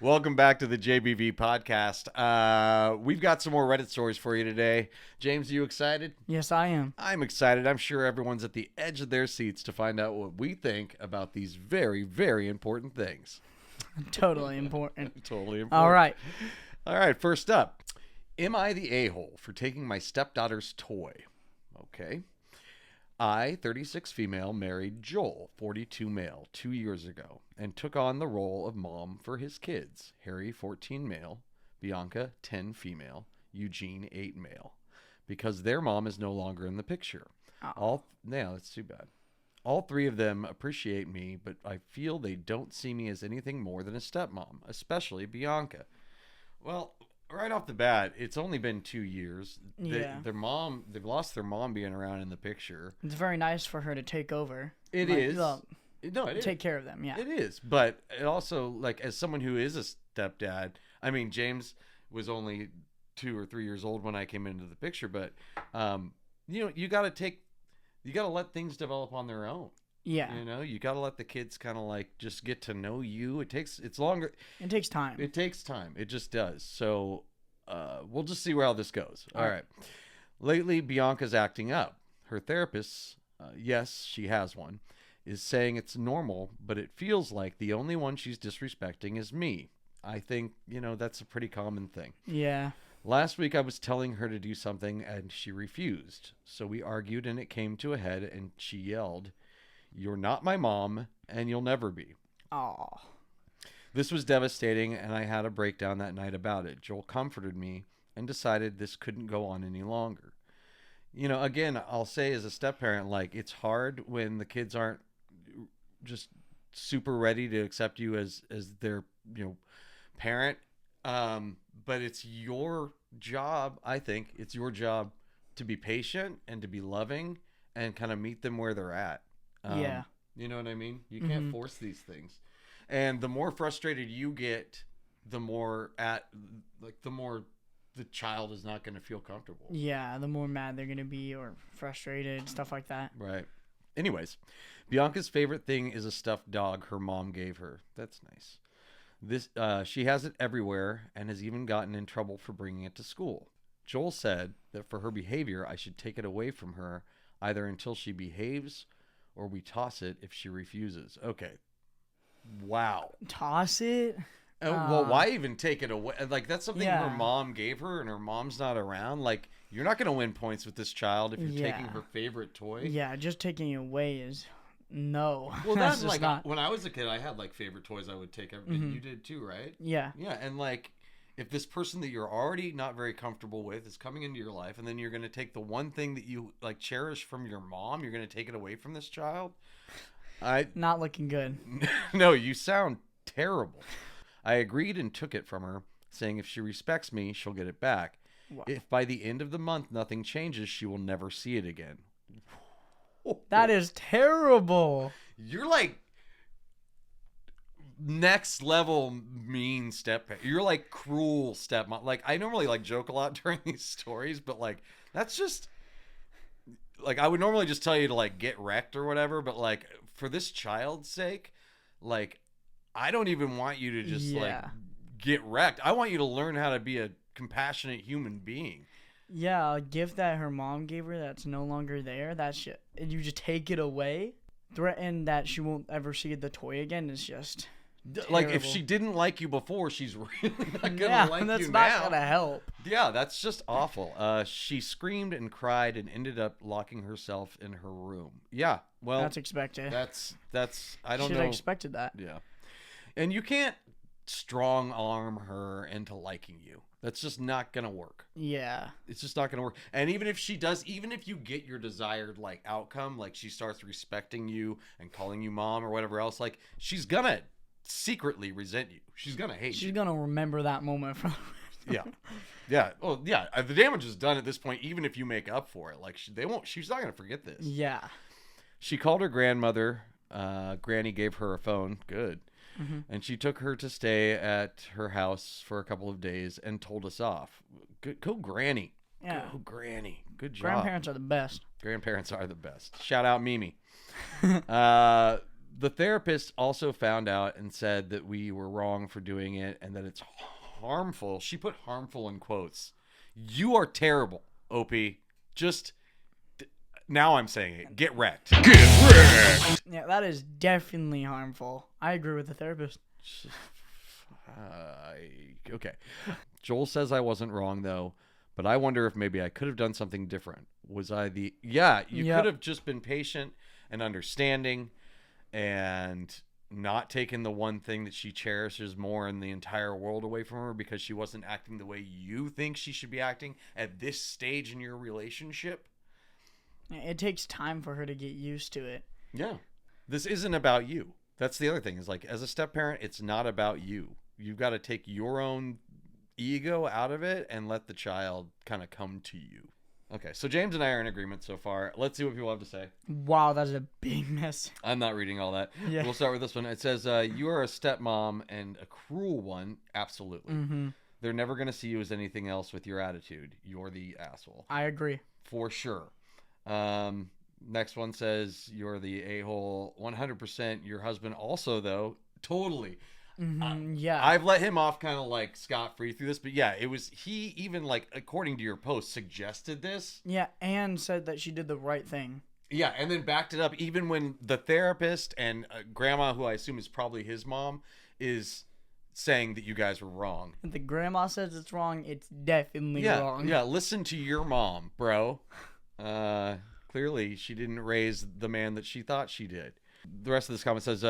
Welcome back to the JBV podcast. We've got some more Reddit stories for you today. James, are you excited? Yes, I am. I'm excited. I'm sure everyone's at the edge of their seats to find out what we think about these very, very important things. Totally important. Totally important. All right. All right, first up. Am I the a-hole for taking my stepdaughter's toy? Okay. I, 36 female, married Joel, 42 male, 2 years ago, and took on the role of mom for his kids. Harry, 14 male, Bianca, 10 female, Eugene, 8 male, because their mom is no longer in the picture. Yeah, that's too bad. All three of them appreciate me, but I feel they don't see me as anything more than a stepmom, especially Bianca. Well, right off the bat, it's only been 2 years. Yeah. They've lost their mom being around in the picture. It's very nice for her to take over. It is. No, it is. Take care of them, yeah. It is. But it also, like, as someone who is a stepdad, I mean, James was only 2 or 3 years old when I came into the picture, but, you got to let things develop on their own. Yeah. You got to let the kids kind of like just get to know you. It's longer. It takes time. It takes time. It just does. So we'll just see where all this goes. All right. Lately, Bianca's acting up. Her therapist, yes, she has one, is saying it's normal, but it feels like the only one she's disrespecting is me. I think, that's a pretty common thing. Yeah. Last week, I was telling her to do something, and she refused. So we argued, and it came to a head, and she yelled, "You're not my mom, and you'll never be." Aw. This was devastating, and I had a breakdown that night about it. Joel comforted me and decided this couldn't go on any longer. Again, I'll say as a step-parent, like, it's hard when the kids aren't just super ready to accept you as their, parent. But it's your job, I think, it's your job to be patient and to be loving and kind of meet them where they're at. Yeah. You know what I mean? You can't force these things. And the more frustrated you get, the more the child is not going to feel comfortable. Yeah, the more mad they're going to be or frustrated, stuff like that. Right. Anyways, Bianca's favorite thing is a stuffed dog her mom gave her. That's nice. She has it everywhere and has even gotten in trouble for bringing it to school. Joel said that for her behavior, I should take it away from her either until she behaves or we toss it if she refuses. Okay. Wow. Toss it? Well, why even take it away? Like, that's something her mom gave her and her mom's not around. Like, you're not going to win points with this child if you're taking her favorite toy. Yeah, just taking it away is no. Well, that's like, when I was a kid, I had, like, favorite toys I would take. You did too, right? Yeah. Yeah, and, like, if this person that you're already not very comfortable with is coming into your life, and then you're going to take the one thing that you, like, cherish from your mom, you're going to take it away from this child? Not looking good. No, you sound terrible. I agreed and took it from her, saying if she respects me, she'll get it back. Wow. If by the end of the month nothing changes, she will never see it again. That is terrible. You're like next level mean you're like cruel stepmom. Like, I normally like joke a lot during these stories, but like that's just like, I would normally just tell you to like get wrecked or whatever, but like for this child's sake, like, I don't even want you to just like get wrecked. I want you to learn how to be a compassionate human being. Yeah, a gift that her mom gave her that's no longer there, and you just take it away, threaten that she won't ever see the toy again is just terrible. Like, if she didn't like you before, she's really not going to like you now. That's not going to help. Yeah, that's just awful. She screamed and cried and ended up locking herself in her room. Yeah, well, that's expected. That's I don't know. Should have expected that. Yeah. And you can't strong arm her into liking you. That's just not going to work. Yeah. It's just not going to work. And even if she does, even if you get your desired like outcome, like she starts respecting you and calling you mom or whatever else, like she's going to secretly resent you. She's going to hate you. She's going to remember that moment from Yeah. Yeah. Well, yeah, the damage is done at this point, even if you make up for it. Like, she's not going to forget this. Yeah. She called her grandmother. Granny gave her a phone. Good. Mm-hmm. And she took her to stay at her house for a couple of days and told us off. Go Granny. Yeah. Go Granny. Good job. Grandparents are the best. Grandparents are the best. Shout out Mimi. The therapist also found out and said that we were wrong for doing it and that it's harmful. She put harmful in quotes. You are terrible, OP. Just now I'm saying it. Get wrecked. Get wrecked. Yeah, that is definitely harmful. I agree with the therapist. Okay. Joel says I wasn't wrong, though, but I wonder if maybe I could have done something different. Was I the... Yeah, you Yep. could have just been patient and understanding and not taken the one thing that she cherishes more in the entire world away from her because she wasn't acting the way you think she should be acting at this stage in your relationship. It takes time for her to get used to it. Yeah. This isn't about you. That's the other thing is like, as a step parent, it's not about you. You've got to take your own ego out of it and let the child kind of come to you. Okay, so James and I are in agreement so far. Let's see what people have to say. Wow, that's a big mess. I'm not reading all that. Yeah. We'll start with this one. It says, you are a stepmom and a cruel one. Absolutely. Mm-hmm. They're never going to see you as anything else with your attitude. You're the asshole. I agree. For sure. Next one says, you're the a-hole. 100%. Your husband also, though. Totally. Mm-hmm. Yeah. I've let him off kind of like scot-free through this, but yeah, it was he even like according to your post suggested this. Yeah, and said that she did the right thing. Yeah, and then backed it up even when the therapist and grandma, who I assume is probably his mom, is saying that you guys were wrong. If the grandma says it's wrong, it's definitely wrong. Yeah, listen to your mom, bro. Clearly she didn't raise the man that she thought she did. The rest of this comment says,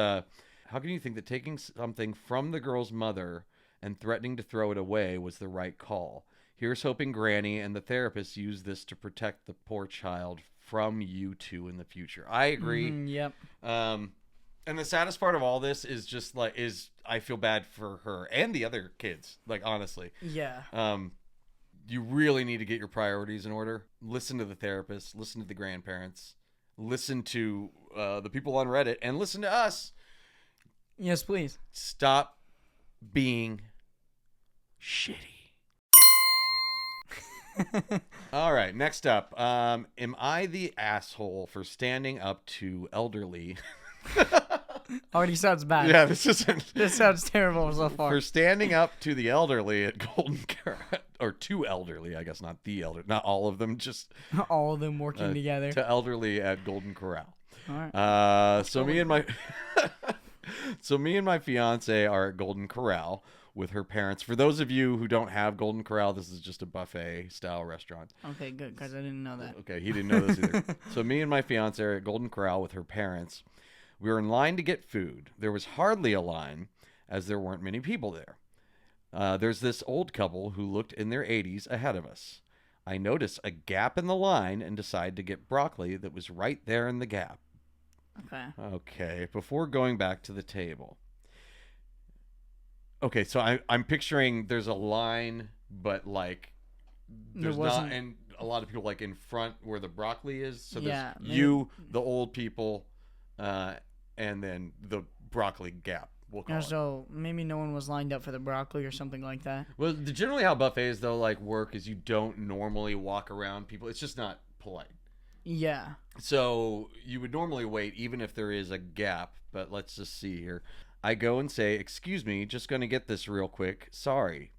how can you think that taking something from the girl's mother and threatening to throw it away was the right call? Here's hoping Granny and the therapist use this to protect the poor child from you two in the future. I agree. Yep. And the saddest part of all this is just like, I feel bad for her and the other kids. Like, honestly. Yeah. You really need to get your priorities in order. Listen to the therapist. Listen to the grandparents. Listen to the people on Reddit. And listen to us. Yes, please. Stop being shitty. All right, next up. Am I the asshole for standing up to elderly? Already sounds bad. Yeah, this isn't. This sounds terrible so far. For standing up to the elderly at Golden Corral, or to elderly, I guess, not the elder, not all of them, just all of them working together. To elderly at Golden Corral. All right. So me and my fiance are at Golden Corral with her parents. For those of you who don't have Golden Corral, this is just a buffet style restaurant. Okay, good, because I didn't know that. Okay, he didn't know this either. So me and my fiance are at Golden Corral with her parents. We were in line to get food. There was hardly a line, as there weren't many people there. There's this old couple who looked in their 80s ahead of us. I notice a gap in the line and decide to get broccoli that was right there in the gap. Okay, before going back to the table. Okay, so I'm picturing there's a line, but like there's not, and a lot of people like in front where the broccoli is. So there's you, the old people, and then the broccoli gap. We'll call it. So maybe no one was lined up for the broccoli or something like that. Well, generally how buffets though like work is you don't normally walk around people. It's just not polite. Yeah. So you would normally wait even if there is a gap, but let's just see here. I go and say, "Excuse me, just going to get this real quick. Sorry."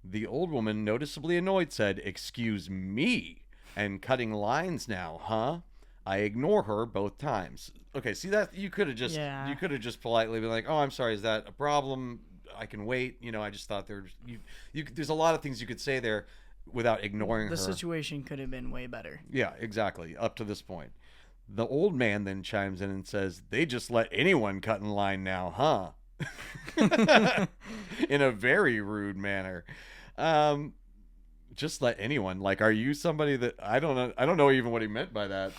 The old woman, noticeably annoyed, said, "Excuse me, and cutting lines now, huh?" I ignore her both times. Okay, see that you could have just politely been like, "Oh, I'm sorry, is that a problem? I can wait." You know, I just thought there's a lot of things you could say there without ignoring her. The situation could have been way better. Yeah, exactly. Up to this point. The old man then chimes in and says, "They just let anyone cut in line now, huh?" In a very rude manner. Just let anyone. Like, are you somebody that I don't know even what he meant by that.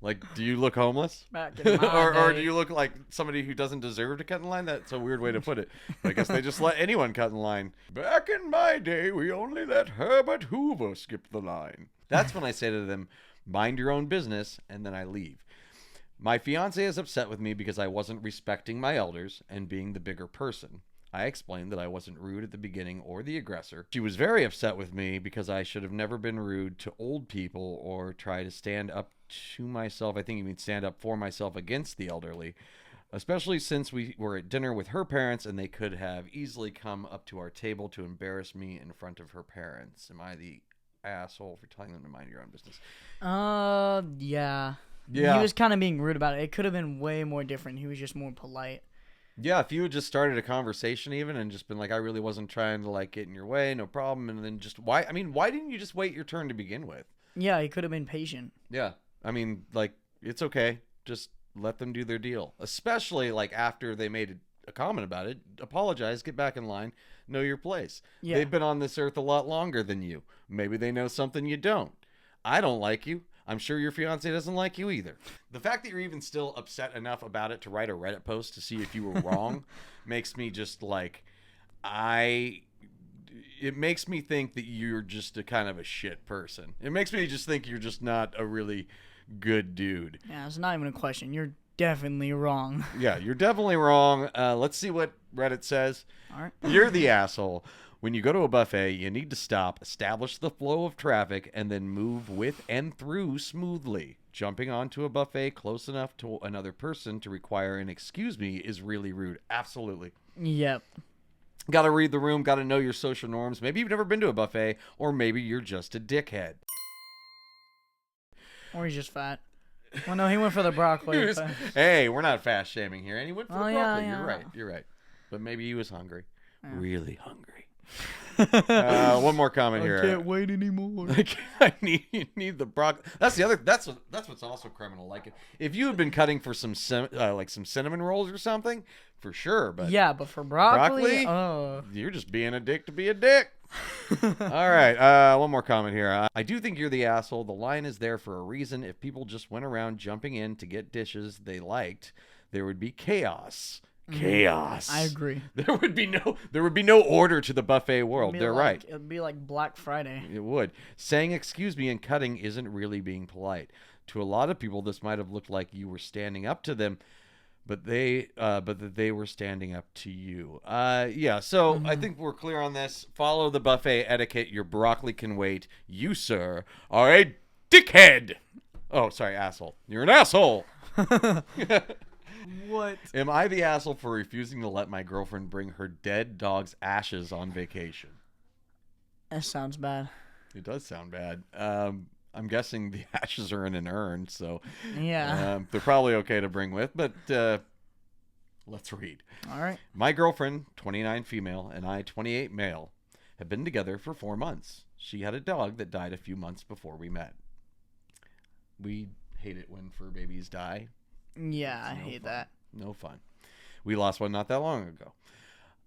Like, do you look homeless? Back in my or day. do you look like somebody who doesn't deserve to cut in line? That's a weird way to put it. But I guess they just let anyone cut in line. Back in my day, we only let Herbert Hoover skip the line. That's when I say to them, "Mind your own business," and then I leave. My fiance is upset with me because I wasn't respecting my elders and being the bigger person. I explained that I wasn't rude at the beginning or the aggressor. She was very upset with me because I should have never been rude to old people or try to stand up to myself. I think you mean stand up for myself against the elderly. especially since we were at dinner with her parents and they could have easily come up to our table to embarrass me in front of her parents. Am I the asshole for telling them to mind your own business? Yeah. Yeah. He was kind of being rude about it. It could have been way more different. He was just more polite. Yeah, if you had just started a conversation even and just been like, I really wasn't trying to like get in your way, no problem, and then just why didn't you just wait your turn to begin with? Yeah, he could have been patient. Yeah. I mean, like, it's okay. Just let them do their deal. Especially like after they made a comment about it, apologize, get back in line, know your place. Yeah. They've been on this earth a lot longer than you. Maybe they know something you don't. I don't like you. I'm sure your fiance doesn't like you either. The fact that you're even still upset enough about it to write a Reddit post to see if you were wrong makes me just like, it makes me think that you're just a kind of a shit person. It makes me just think you're just not a really good dude. Yeah, it's not even a question. You're definitely wrong. Yeah, you're definitely wrong. Let's see what Reddit says. All right. You're the asshole. When you go to a buffet, you need to stop, establish the flow of traffic, and then move with and through smoothly. Jumping onto a buffet close enough to another person to require an excuse me is really rude. Absolutely. Yep. Got to read the room, got to know your social norms. Maybe you've never been to a buffet, or maybe you're just a dickhead. Or he's just fat. Well, no, he went for the broccoli. Hey, we're not fast shaming here. And he went for the broccoli. Yeah. You're right. But maybe he was hungry. Yeah. Really hungry. One more comment here. I can't wait anymore. I need the broccoli. That's what's also criminal. Like if you had been cutting for some cinnamon rolls or something, for sure. But yeah, but for broccoli, you're just being a dick to be a dick. All right, one more comment here. I do think you're the asshole. The line is there for a reason. If people just went around jumping in to get dishes they liked, there would be chaos. Chaos. I agree. There would be no order to the buffet world. They're right. It'd be like Black Friday. It would. Saying excuse me and cutting isn't really being polite. To a lot of people, this might have looked like you were standing up to them, but that they were standing up to you. Yeah. So I think we're clear on this. Follow the buffet etiquette. Your broccoli can wait. You, sir, are a dickhead. Oh, sorry, asshole. You're an asshole. What? Am I the asshole for refusing to let my girlfriend bring her dead dog's ashes on vacation? That sounds bad. It does sound bad. I'm guessing the ashes are in an urn, so yeah, they're probably okay to bring with, but let's read. All right. My girlfriend, 29 female, and I, 28 male, have been together for 4 months. She had a dog that died a few months before we met. We hate it when fur babies die. Yeah, I hate that. No fun. We lost one not that long ago.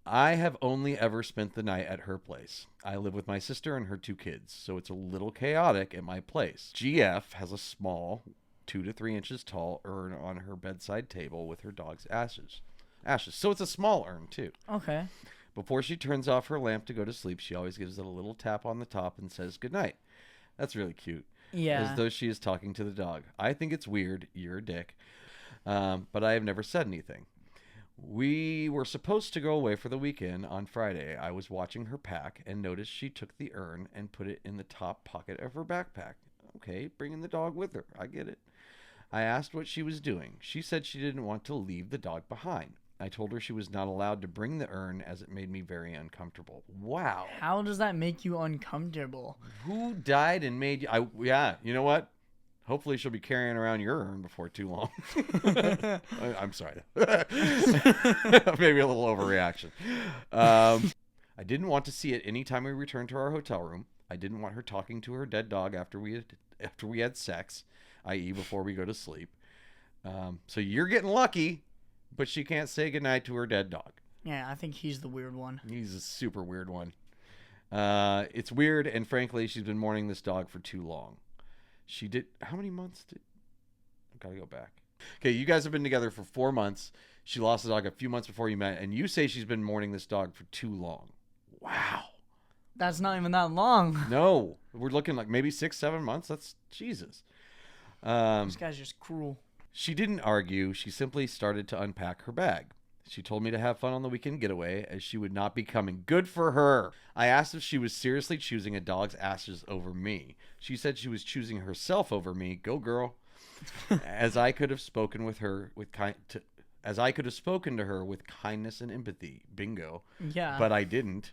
I have only ever spent the night at her place. I live with my sister and her 2 kids, so it's a little chaotic at my place. GF has a small, 2 to 3 inches tall urn on her bedside table with her dog's ashes. So it's a small urn, too. Okay. Before she turns off her lamp to go to sleep, she always gives it a little tap on the top and says goodnight. That's really cute. Yeah. As though she is talking to the dog. I think it's weird. You're a dick. But I have never said anything. We were supposed to go away for the weekend on Friday. I was watching her pack and noticed she took the urn and put it in the top pocket of her backpack. Okay, bringing the dog with her. I get it. I asked what she was doing. She said she didn't want to leave the dog behind. I told her she was not allowed to bring the urn as it made me very uncomfortable. Wow. How does that make you uncomfortable? Who died and made you... Yeah, you know what? Hopefully she'll be carrying around your urn before too long. I'm sorry. Maybe a little overreaction. I didn't want to see it anytime we returned to our hotel room. I didn't want her talking to her dead dog after we had sex, i.e. before we go to sleep. So you're getting lucky, but she can't say goodnight to her dead dog. Yeah, I think he's the weird one. He's a super weird one. It's weird, and frankly, she's been mourning this dog for too long. She did... How many months did... I've got to go back. Okay, you guys have been together for 4 months. She lost the dog a few months before you met, and you say she's been mourning this dog for too long. Wow. That's not even that long. No. We're looking like maybe 6-7 months. That's... Jesus. This guy's just cruel. She didn't argue. She simply started to unpack her bag. She told me to have fun on the weekend getaway as she would not be coming. Good for her. I asked if she was seriously choosing a dog's ashes over me. She said she was choosing herself over me. Go girl. As I could have spoken with her as I could have spoken to her with kindness and empathy. Bingo. Yeah. But I didn't.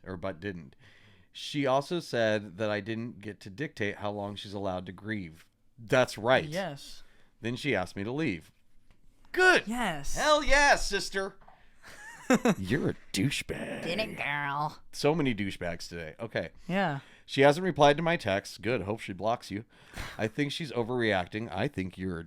She also said that I didn't get to dictate how long she's allowed to grieve. That's right. Yes. Then she asked me to leave. Good. Yes. Hell yeah, sister. You're a douchebag. Get it, girl. So many douchebags today. Okay. Yeah. She hasn't replied to my texts. Good. Hope she blocks you. I think she's overreacting. I think you're a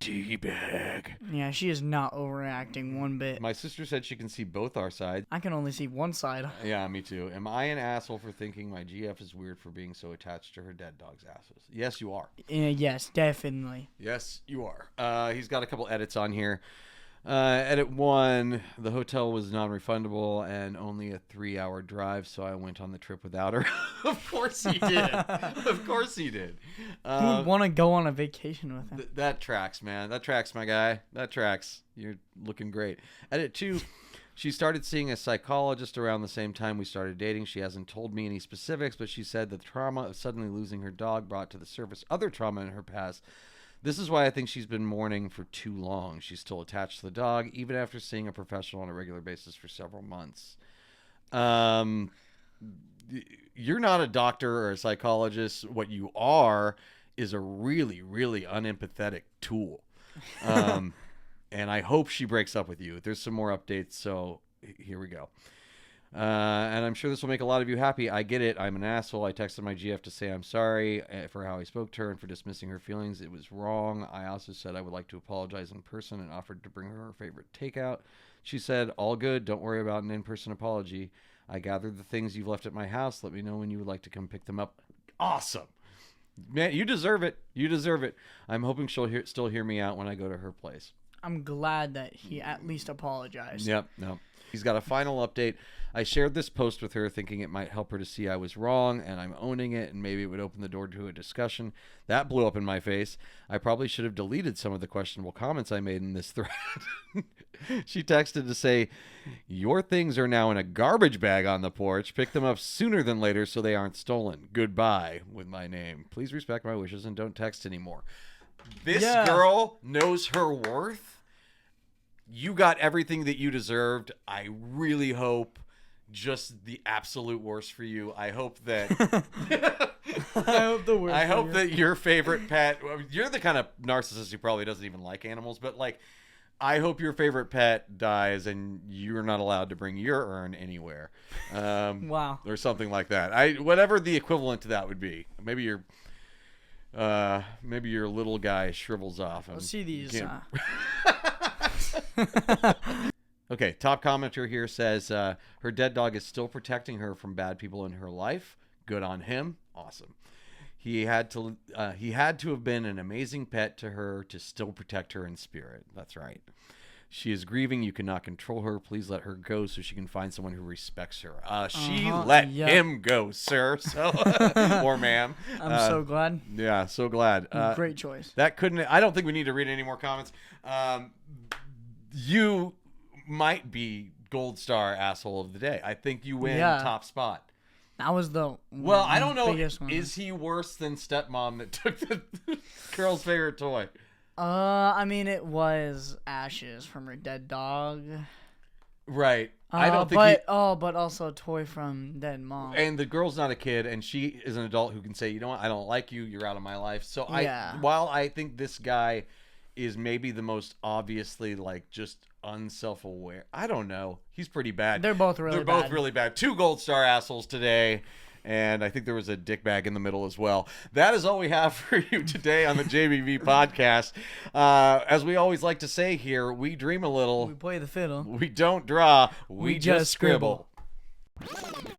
D-bag. Yeah, she is not overreacting one bit. My sister said she can see both our sides. I can only see one side. Yeah, me too. Am I an asshole for thinking my GF is weird for being so attached to her dead dog's asses? Yes, you are. Yes, definitely. Yes, you are. He's got a couple edits on here. Edit 1, the hotel was non-refundable and only a 3-hour drive, so I went on the trip without her. Of course he did. Of course he did. Who would want to go on a vacation with him? That tracks, man. That tracks, my guy. That tracks. You're looking great. Edit 2, she started seeing a psychologist around the same time we started dating. She hasn't told me any specifics, but she said the trauma of suddenly losing her dog brought to the surface other trauma in her past. This is why I think she's been mourning for too long. She's still attached to the dog, even after seeing a professional on a regular basis for several months. You're not a doctor or a psychologist. What you are is a really, really unempathetic tool. And I hope she breaks up with you. There's some more updates, so here we go. And I'm sure this will make a lot of you happy. I get it. I'm an asshole. I texted my GF to say I'm sorry for how I spoke to her and for dismissing her feelings. It was wrong. I also said I would like to apologize in person and offered to bring her favorite takeout. She said, all good. Don't worry about an in-person apology. I gathered the things you've left at my house. Let me know when you would like to come pick them up. Awesome. Man, you deserve it. You deserve it. I'm hoping she'll still hear me out when I go to her place. I'm glad that he at least apologized. Yep. No. He's got a final update. I shared this post with her thinking it might help her to see I was wrong, and I'm owning it, and maybe it would open the door to a discussion. That blew up in my face. I probably should have deleted some of the questionable comments I made in this thread. She texted to say, your things are now in a garbage bag on the porch. Pick them up sooner than later so they aren't stolen. Goodbye, with my name. Please respect my wishes and don't text anymore. This girl knows her worth. You got everything that you deserved. I really hope just the absolute worst for you. I hope that I hope the worst. I hope that your favorite pet, you're the kind of narcissist who probably doesn't even like animals, but like I hope your favorite pet dies and you're not allowed to bring your urn anywhere. Wow. Or something like that. Whatever the equivalent to that would be. Maybe your little guy shrivels off. Let's see these. Okay, top commenter here says her dead dog is still protecting her from bad people in her life. Good on him. Awesome. He had to have been an amazing pet to her to still protect her in spirit. That's right. She is grieving. You cannot control her. Please let her go so she can find someone who respects her. She let him go, sir. So, or ma'am. I'm so glad. Yeah, so glad. Great choice. I don't think we need to read any more comments. You might be gold star asshole of the day. I think you win top spot. That was the I don't know. One. Is he worse than stepmom that took the girl's favorite toy? I mean, it was ashes from her dead dog. Right. I don't think. But also a toy from dead mom. And the girl's not a kid, and she is an adult who can say, you know what, I don't like you. You're out of my life. So while I think this guy is maybe the most obviously like just unself-aware. I don't know. He's pretty bad. They're both really bad. 2 gold star assholes today. And I think there was a dick bag in the middle as well. That is all we have for you today on the JBV podcast. As we always like to say here, we dream a little. We play the fiddle. We don't draw. We just scribble.